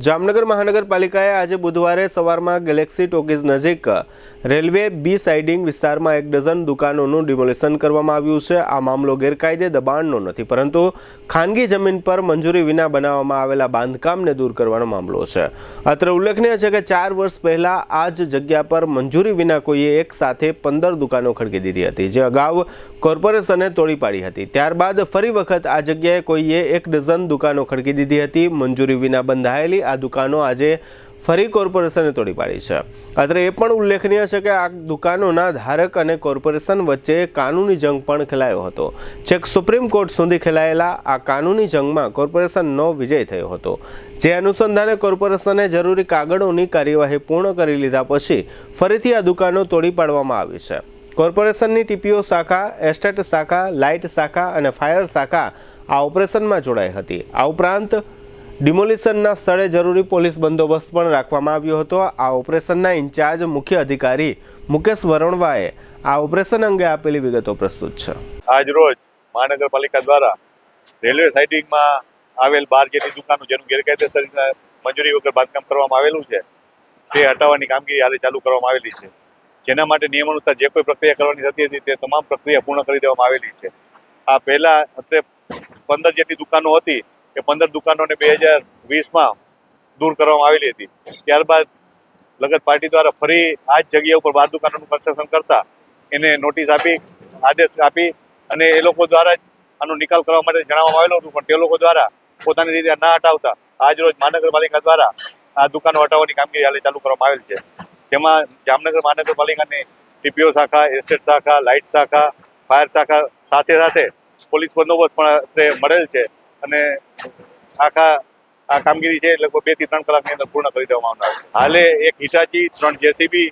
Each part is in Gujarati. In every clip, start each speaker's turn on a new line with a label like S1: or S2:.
S1: જામનગર મહાનગરપાલિકાએ આજે બુધવારે સવારમાં ગેલેક્સી ટોકીઝ નજીક રેલવે બી સાઇડિંગ વિસ્તારમાં 1 ડઝન દુકાનોનું ડિમોલિશન કરવામાં આવ્યું છે। આ મામલો ગેરકાયદે દબાણનો નથી, પરંતુ ખાનગી જમીન પર મંજૂરી વિના બનાવવામાં આવેલા બાંધકામને દૂર કરવાનો મામલો છે। અત્રે ઉલ્લેખનીય છે કે 4 વર્ષ પહેલા આ જ જગ્યા પર મંજૂરી વિના કોઈએ એક સાથે 15 દુકાનો ખડકી દીધી હતી, જે અગાઉ કોર્પોરેશને તોડી પાડી હતી। ત્યારબાદ ફરી વખત આ જગ્યાએ કોઈએ 1 ડઝન દુકાનો ખડકી દીધી હતી। મંજૂરી વિના બંધાયેલી આ દુકાનો આજે ફરી કોર્પોરેશને તોડી પાડી છે। અત્રે એ પણ ઉલ્લેખનીય છે કે આ દુકાનોના ધારક અને કોર્પોરેશન વચ્ચે કાનૂની જંગ પણ ખેલાયો હતો। છેક સુપ્રીમ કોર્ટ સુધી ખેલાયેલા આ કાનૂની જંગમાં કોર્પોરેશનનો વિજય થયો હતો, જે અનુસંધાને કોર્પોરેશને જરૂરી કાગળોની કાર્યવાહી પૂર્ણ કરી લીધા પછી ફરીથી આ દુકાનો તોડી પાડવામાં આવી છે। કોર્પોરેશનની ટીપીઓ શાખા, એસ્ટેટ શાખા, લાઇટ શાખા અને ફાયર શાખા આ ઓપરેશનમાં જોડાઈ હતી। આ ઉપરાંત ડિમોલિશનના સ્થળે જરૂરી પોલીસ બંદોબસ્ત પણ રાખવામાં આવ્યો હતો। આ ઓપરેશનના ઇન્ચાર્જ મુખ્ય અધિકારી મુકેશ વરણવાએ આ ઓપરેશન અંગે આપેલી વિગતો પ્રસ્તુત છે।
S2: આજ રોજ મહાનગરપાલિકા દ્વારા રેલવે સાઇડિંગમાં આવેલ 12 જેટલી દુકાનો જેનું ગેરકાયદેસર મંજૂરી વગર બાંધકામ કરવામાં આવેલું છે તે હટાવવાની કામગીરી હાલે ચાલુ કરવામાં આવેલી છે, જેના માટે નિયમ અનુસાર જે કોઈ પ્રક્રિયા કરવાની થતી હતી તે તમામ પ્રક્રિયા પૂર્ણ કરી દેવામાં આવેલી છે। આ પહેલા અત્રે 15 જેટલી દુકાનો હતી એ 15 દુકાનોને 2020માં દૂર કરવામાં આવેલી હતી। ત્યારબાદ લગત પાર્ટી દ્વારા ફરી આ જ જગ્યા ઉપર 12 દુકાનોનું કન્સ્ટ્રક્શન કરતા એને નોટિસ આપી, આદેશ આપી અને એ લોકો દ્વારા જ આનો નિકાલ કરવા માટે જણાવવામાં આવેલું હતું, પણ તે લોકો દ્વારા પોતાની રીતે ના હટાવતા આજ રોજ મહાનગરપાલિકા દ્વારા આ દુકાનો હટાવવાની કામગીરી હાલે ચાલુ કરવામાં આવેલ છે, જેમાં જામનગર મહાનગરપાલિકાની ટીપીઓ શાખા, એસ્ટેટ શાખા, લાઇટ શાખા, ફાયર શાખા સાથે સાથે પોલીસ બંદોબસ્ત પણ મળેલ છે અને આ કામગીરી છે લગભગ 2 થી 3 કલાકની અંદર પૂર્ણ કરી દેવામાં આવનાર છે। હાલે એક હિટાચી 3 જેસીબી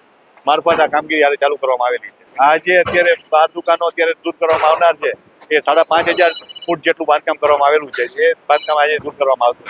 S2: મારફત આ કામગીરી હાલે ચાલુ કરવામાં આવેલી છે। આજે અત્યારે 12 દુકાનો અત્યારે દૂર કરવામાં આવનાર છે, એ 5500 ફૂટ જેટલું બાંધકામ કરવામાં આવેલું છે, એ બાંધકામ આજે દૂર કરવામાં આવશે।